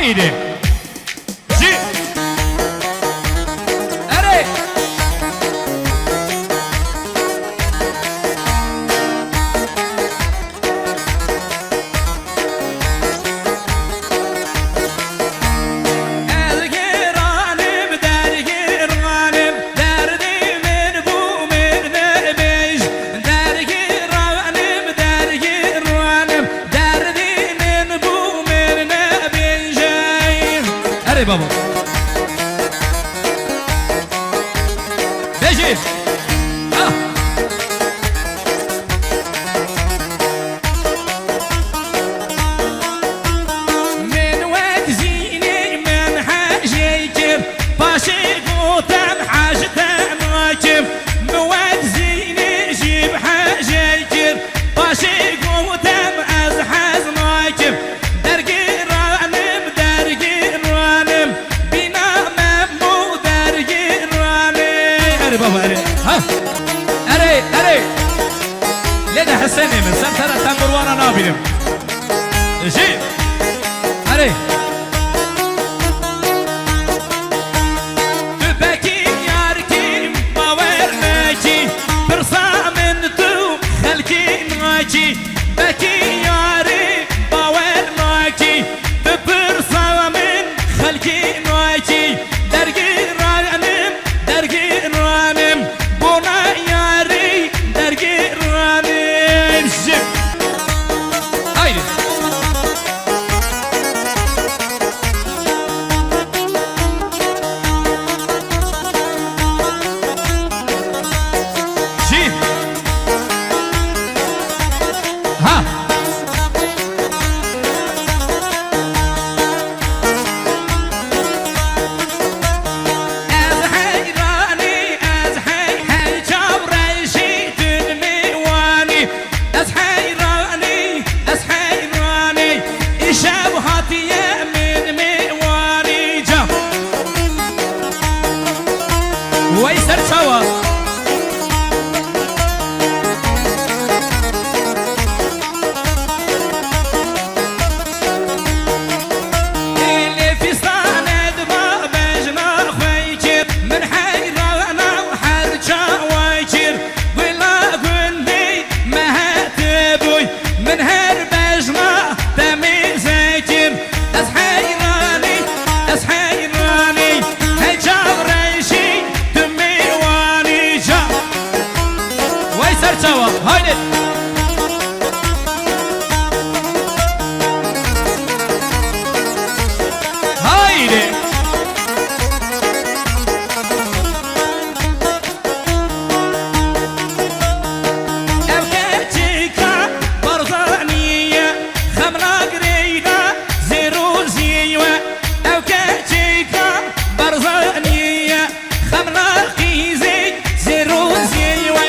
هايدي جي اري بابا بيجي من وقت زيني من حاجيك باشي قوتم حاجتم راكب من وقت زيني جيب حاجيك باشي قوتم ازحز راكب بابا اري ها اري ليدا حسيني من سنتنا تنبر وانا نابلم جي اري تبكي ياركي باور ماكي برصا من تو خلكي ماكي بكي ياري باور ماكي برصا من خلكي ماكي درقي رانم درقي رانم بونا ياري درقي رانم شب هايدي جي ها ويسر سوا اللي في صاند ما بجنا خويكر من حيرانا وحرجا ويكر ولا قلبي ما هتبوي من هربجنا تمي زيكر اسحيراني اسحيراني هجاوريشي ويسر سوا هايدي هايدي اوكاتيكا برضانية خمرة قريدة زيرو زيوة اوكاتيكا برضانية خمرة قيزي زيرو زيوة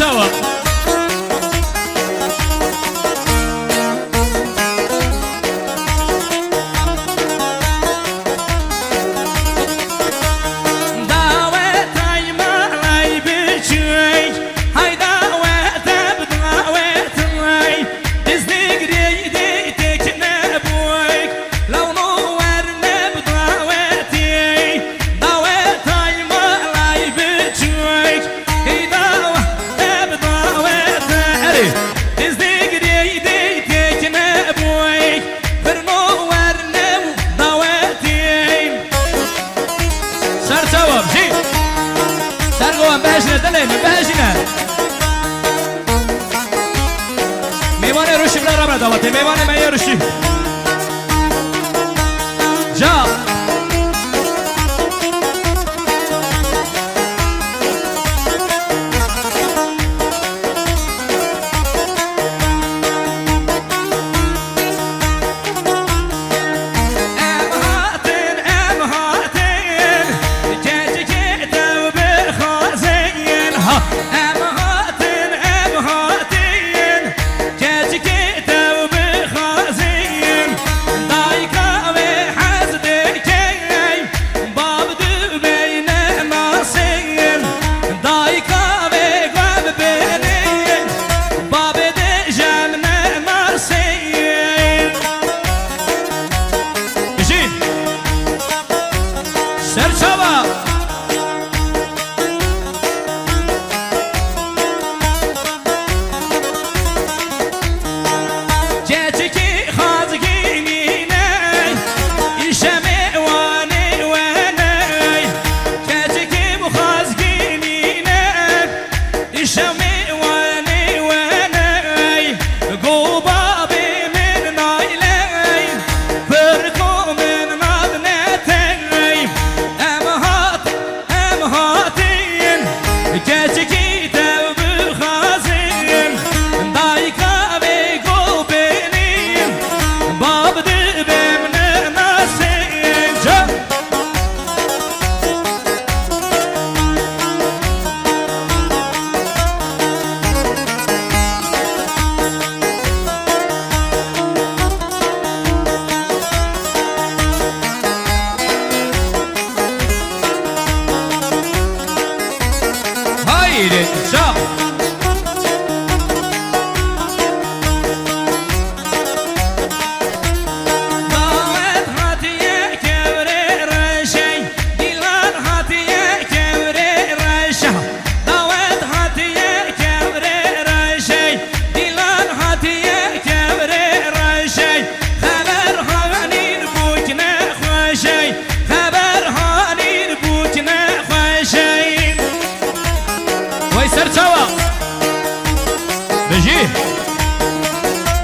سوا بهجنا دلين بهجنا ميوانه روشي بلا رابع دواتي ميوانه ما يروشي جا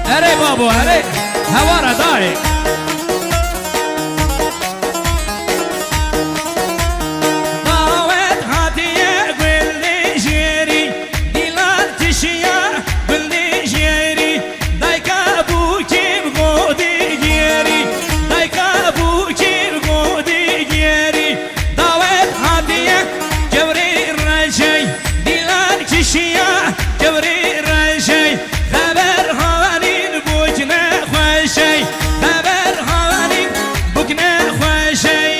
هري بابو هري هوارا داري ضاوت هاتيه قولي جيري ديلان تشيا قولي جيري دايكا بوكي بغودي جيري دايكا بوكي بغودي جيري ضاوت هاتيه جوري الرجي ديلان تشيا جوري الرجي خبر هانين بوجنا خوشي خبر هانين بوجنا خوشي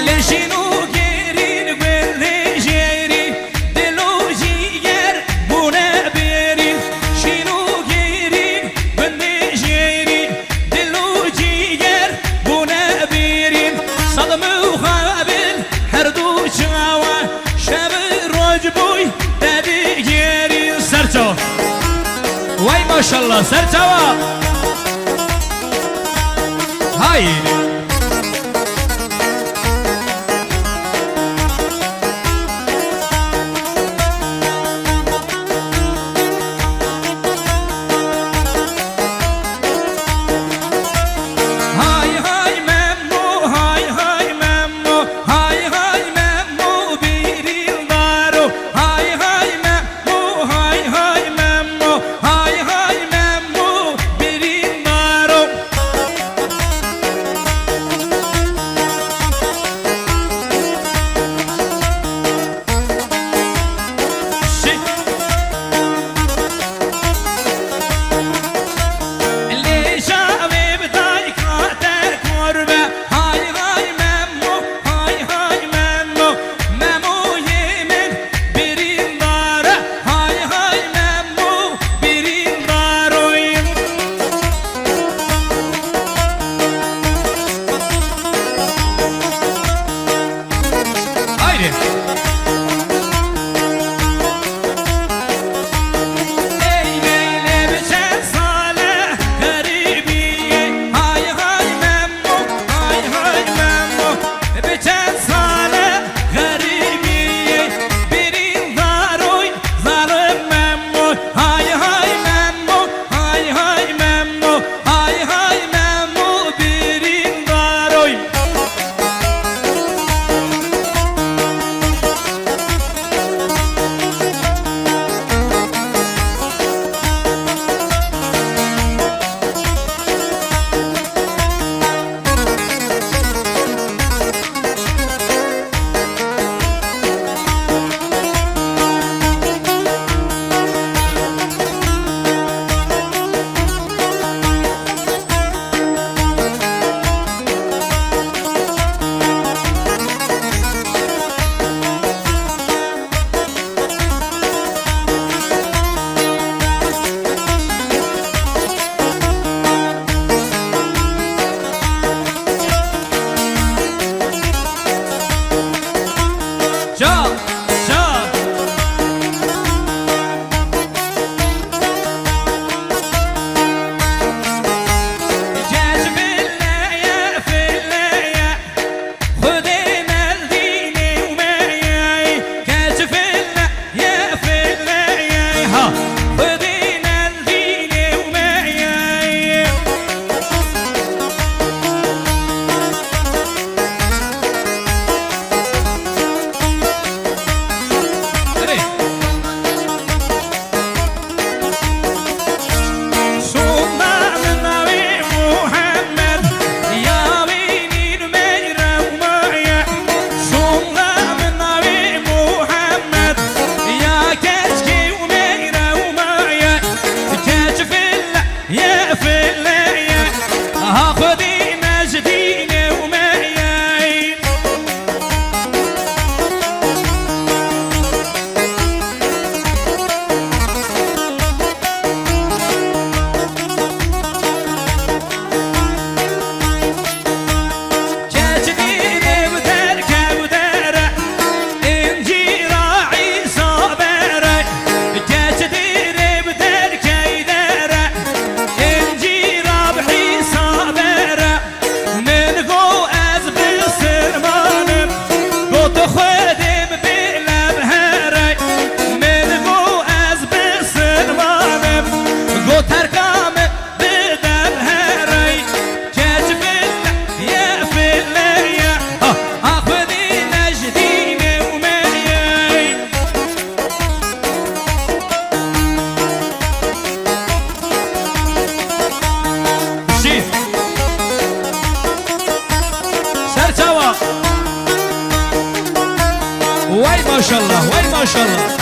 لشنو جيرين باللي جيري دلو جير بونا بيري شنو جيرين باللي جيري دلو جير بونا بيري صدم وخابل حردو شاوا شاب رجبوي تبي جيري سرتو واي ما شاء الله سرتوا هاي هاي ما شاء الله.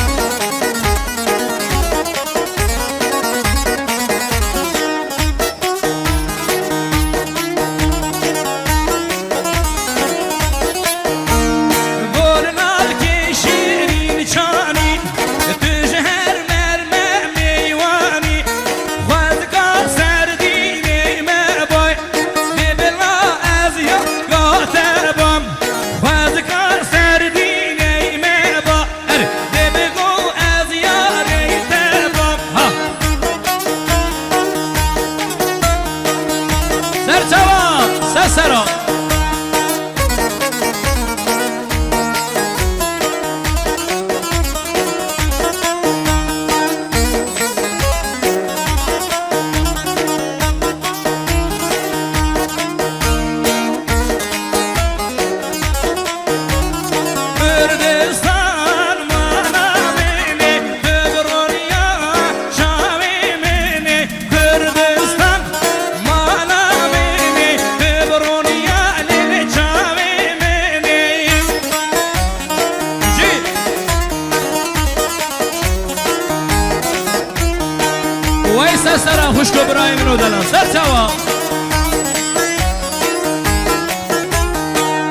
سرا خوشکو برای منو دلم سر چوا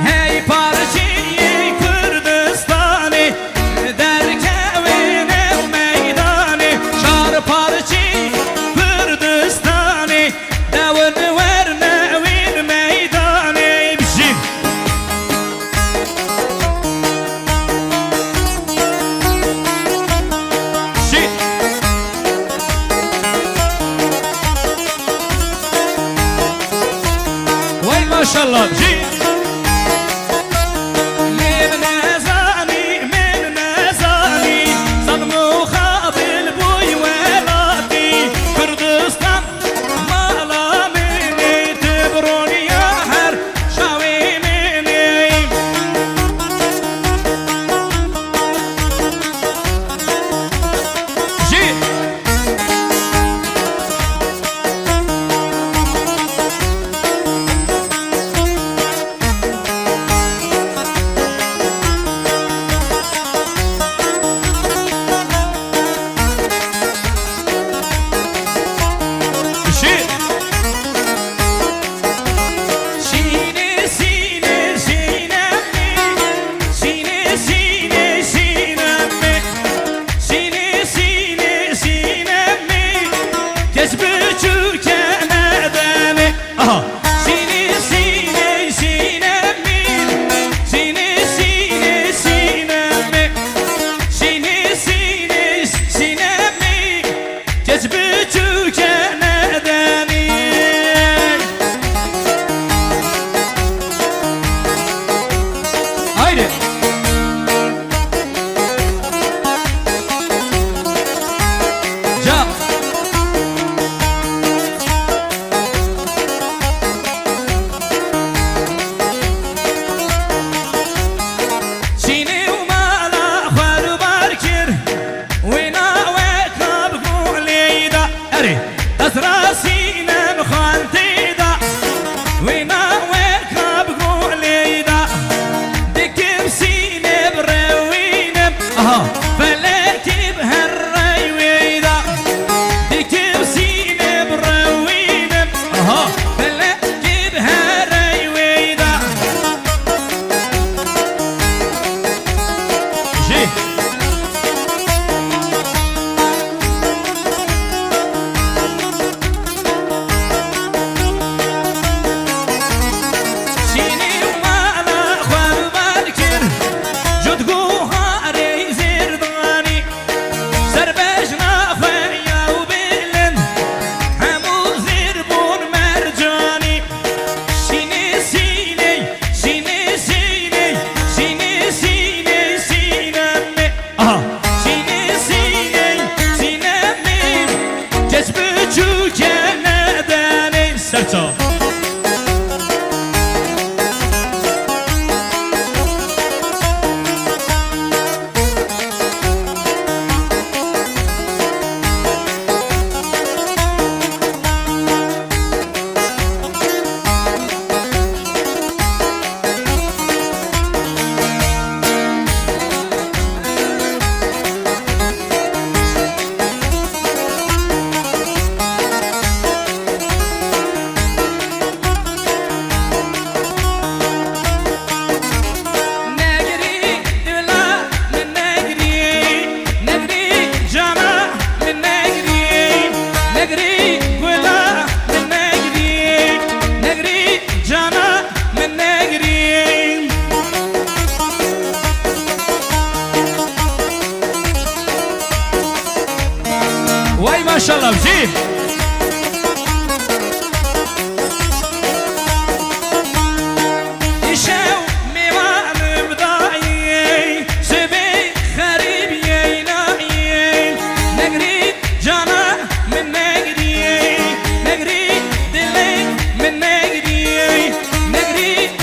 هی پارچی کردستانی در کوین و میدانی شار پارچی کردستانی دون ور نوین میدانی بشی بشی ما شاء الله جي من نزاني صدمو خاطل بوي ولاتي كردستان مالا مني تبروني يا هر شاوي مني جي وای ماشاءالله بجی